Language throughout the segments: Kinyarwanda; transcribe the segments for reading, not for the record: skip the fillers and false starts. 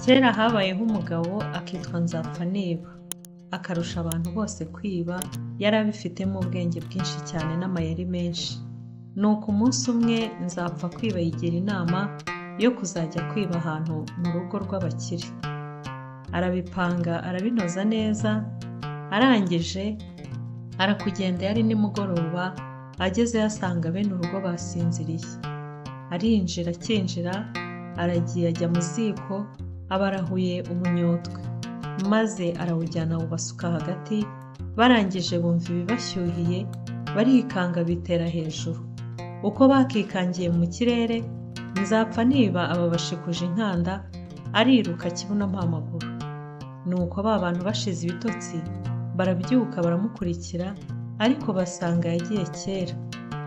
Kera habayeho umugabo akitwa Nzapfaniba, akarusha abantu bose kwiba, yari abifitemo ubwenge bwinshi cyane n'amayeri menshi. Nuko umunsi umwe Nzapfa kwiba yigira inama yo kuzajya kwiba ahantu mu rugo rw'abakire. Arabipanga arabinoza neza, arangije arakugenda yari nimugoroba, agezeyo asanga bene urugo basinziriye. Arinjira akinjira, aragiye ajya mu ziko, abarahuye umunyotwe, maze arawujyana awubasuka hagati. Barangije bumva ibibashyuhiye, barikanga bitera hejuru. Uko bakikangiye mu kirere, Nzapfaniba ababashikuje inkanda, ariruka kibuno mpamaguru. Nuko ba bantu bashize ibitotsi, barabyuka baramukurikira, ariko basanga yagiye kera,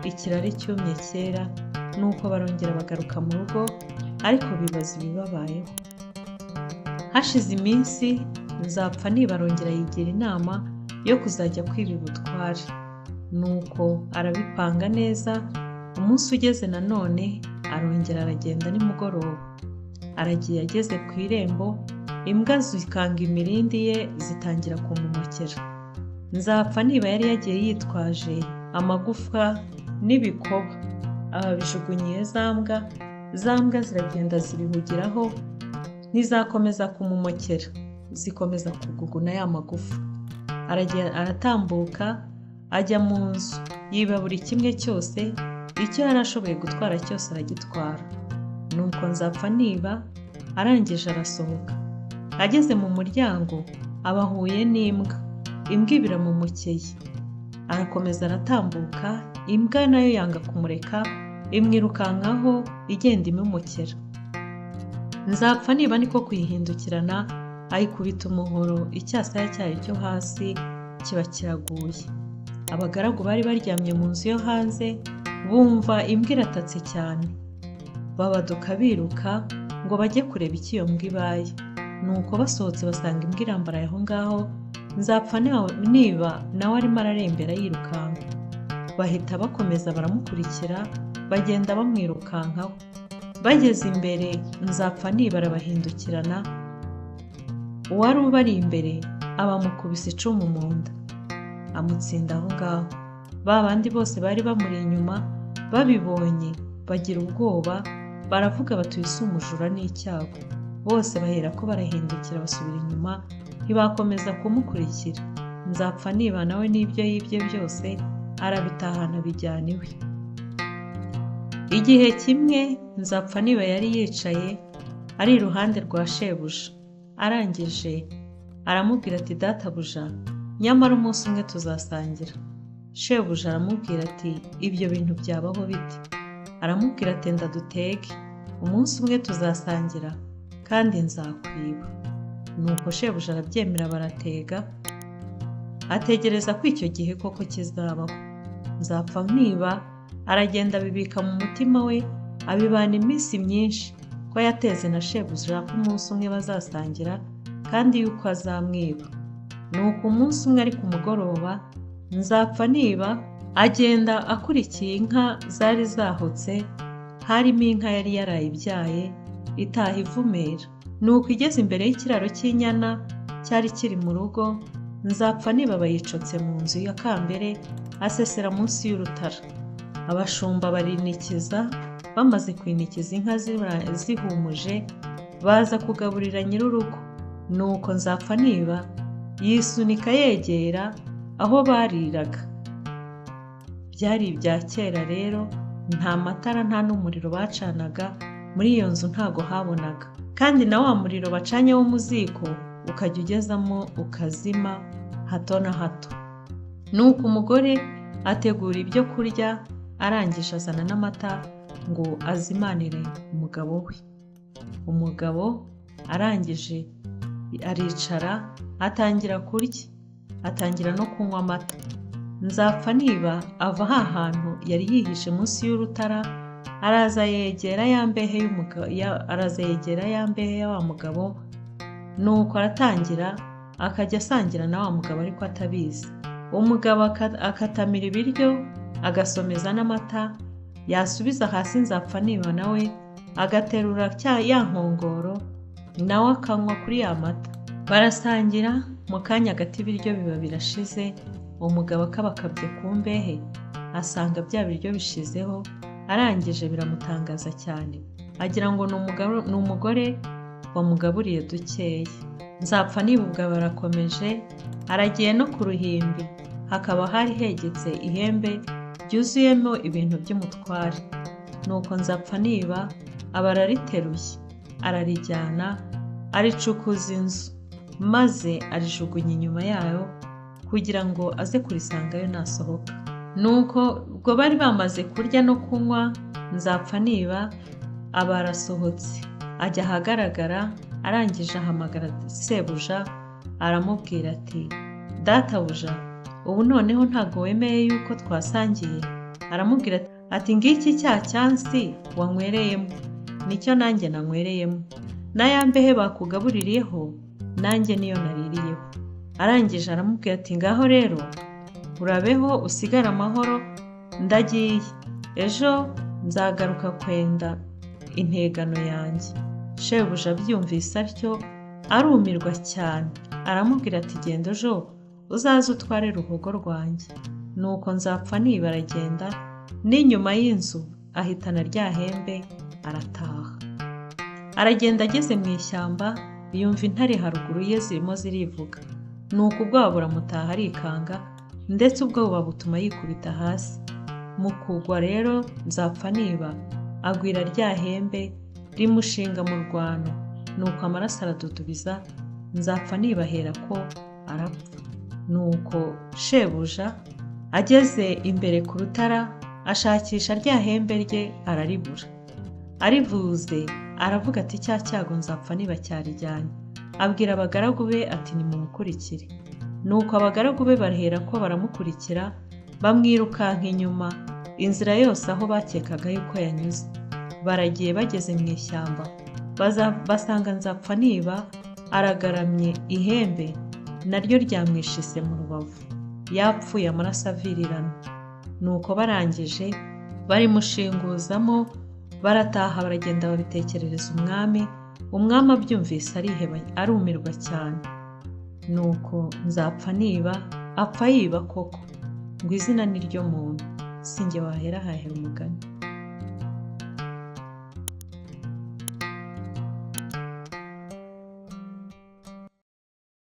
ikirari cyumye kera. Nuko barongera bagaruka mu rugo, ariko bibaza ibibabayeho. Hashize iminsi, Nzapfaniba arongera yigira inama yo kuzajya kwiba ubutware. Nuko arabipanga neza. Umunsi ugeze nanone, arongera aragenda nimugoroba. Aragiye ageze ku irembo, imbwa zikanga imirindi ye zitangira kumumokera. Nzapfaniba yari yagiye yitwaje amagufwa n'ibikoba, ababijugunyiye za mbwa ziragenda zibihugiraho, ntizakomeza kumumokera, zikomeza kuguguna ya magufa. Aratambuka ajya mu nzu, yiba buri kimwe cyose, icyo yari ashoboye gutwara cyose aragitwara. Nuko Nzapfaniba arangije arasohoka. Ageze mu muryango, abahuye n'imbwa, imbwa ibiramumukeye. Arakomeza aratambuka, imbwa nayo yanga kumureka, imwirukankaho igenda imumukera. Nzapfaniba niko kuyihindukirana, ayikubita umuhoro, icyasaya cyayo cyo hasi kiba kiraguye. Abagaragu bari baryamye mu nzu yo hanze, bumva imbwa iratatse cyane, babaduka biruka ngo bajye kureba icyo iyo mbwa ibaye. Nuko basohotse basanga imbwa irambaraye aho ngaho, Nzapfaniba nawe arimo ararembera yirukanka. Bahita bakomeza baramukurikira, bagenda bamwirukankaho. Bageze imbere, Nzapfaniba arabahindukirana, uwari ubari imbere abamukubise icumu mu nda, amutsinda aho ngaho. Ba bandi bose bari bamuri inyuma babibonye bagira ubwoba, baravuga bati uyu si umujura n'icyago. Bose bahera ko barahindukira basubira inyuma, ntibakomeza kumukurikira. Nzapfaniba nawe n'ibyo yibye byose arabitahana bijyana iwe. Igihe kimwe Nzapfaniba yari yicaye ari iruhande rwa shebuja. Arangije aramubwira ati databuja, nyamara umunsi umwe tuzasangira. Shebuja aramubwira ati ibyo bintu byabaho bite? Aramubwira ati ndadutege, umunsi umwe tuzasangira kandi nzakwiba. Nuko shebuja arabyemera, baratega, ategereza ko icyo gihe koko kizabaho. Nzapfaniba aragenda abibika mu mutima we, abibana iminsi myinshi ko yateze na shebuja ko umunsi umwe bazasangira kandi yuko azamwiba. Nuko umunsi umwe ari ku mugoroba, Nzapfaniba agenda akurikiye inka zari zahotse, harimo inka yari yarayibyaye itaha ivumera. Nuko igeze imbere y'ikiraro cy'inyana cyari kiri mu rugo, Nzapfaniba bayicotse mu nzu ya kambere, asesera munsi y'urutara. Abashumba barinikiza, bamaze kwinikiza inka zihumuje, baza kugaburira nyir'urugo. Nuko Nzapfaniba yisunika yegera aho bariraga. Byari ibya kera rero, nta matara nta n'umuriro bacanaga, muri iyo nzu ntago habonaga, kandi na wa muriro bacanye wo mu ziko ukajya ugezamo ukazima hato na hato. Nuko umugore ategura ibyo kurya, arangije azana n'amata ngo azimanire umugabo we. Umugabo arangije aricara, atangira kurya, atangira no kunywa amata. Nzapfaniba ava ha hantu yari yihishe munsi y'urutara, araza yegera ya mbehe ya wa mugabo. Nuko aratangira akajya asangira na wa mugabo ariko atabizi. Umugabo akatamira ibiryo, agasomeza n'amata, yasubiza hasi Nzapfaniba nawe agaterura ya nkongoro nawe akanywa kuri ya mata. Barasangira, mu kanya gato ibiryo biba birashize, umugabo akabakabye ku mbehe asanga bya biryo bishizeho, arangije biramutangaza cyane, agira ngo ni umugore wamugaburiye dukeya. Nzapfanibwa barakomeje, aragiye no ku ruhimbi, hakaba hari hegetse ihembe ryuzuyemo ibintu by'umutware. Nuko Nzapfaniba aba arariteruye, ararijyana, aricukuza inzu, maze arijugunya inyuma yayo kugira ngo aze kurisangayo nasohoka. Nuko ubwo bari bamaze kurya no kunywa, Nzapfaniba aba arasohotse, ajya ahagaragara, arangije ahamagara sebuja, aramubwira ati, databuja, ubu noneho ntabwo wemeye yuko twasangiye? Aramubwira ati, ngiki cya cyansi wanywereyemo nicyo nanjye nanywereyemo, na ya mbehe bakugabuririyeho nanjye niyo naririyeho. Arangije aramubwira ati, ngaho rero urabeho usigare amahoro, ndagiye, ejo nzagaruka kwenda integano yanjye. Shebuja abyumvise atyo arumirwa cyane, aramubwira ati, genda ejo uzaze utware ruhogo rwanjye. Nuko Nzapfaniba aragenda, n'inyuma y'inzu ahitana rya hembe, arataha. Aragenda ageze mu ishyamba, yumva intare haruguru ye zirimo zirivuga. Nuko ubwoba buramutaha arikanga, ndetse ubwoba butuma yikubita hasi. Mu kugwa rero Nzapfaniba agwira rya hembe rimushinga mu rwano, nuko amaraso aradudubiza, Nzapfaniba aherako arapfa. Nuko shebuja ageze imbere ku rutara, ashakisha rya hembe rye araribura. Arivuze aravuga ati, cya cyago Nzapfaniba cyarijyanye. Abwira abagaragu be ati, nimumukurikire. Nuko abagaragu be baherako baramukurikira, bamwirukanka inyuma inzira yose aho bakekaga yuko yanyuze. Baragiye, bageze mu ishyamba basanga Nzapfaniba aragaramye, ihembe naryo ryamwishise mu rubavu, yapfuye amaraso avirirana. Nuko barangije barimushinguzamo, barataha, baragenda babitekerereza umwami. Umwami abyumvise ariheba, arumirwa cyane. Nuko Nzapfaniba apfa yiba koko, ngo izina ni ryo muntu, sinjye wahera hahera umugani.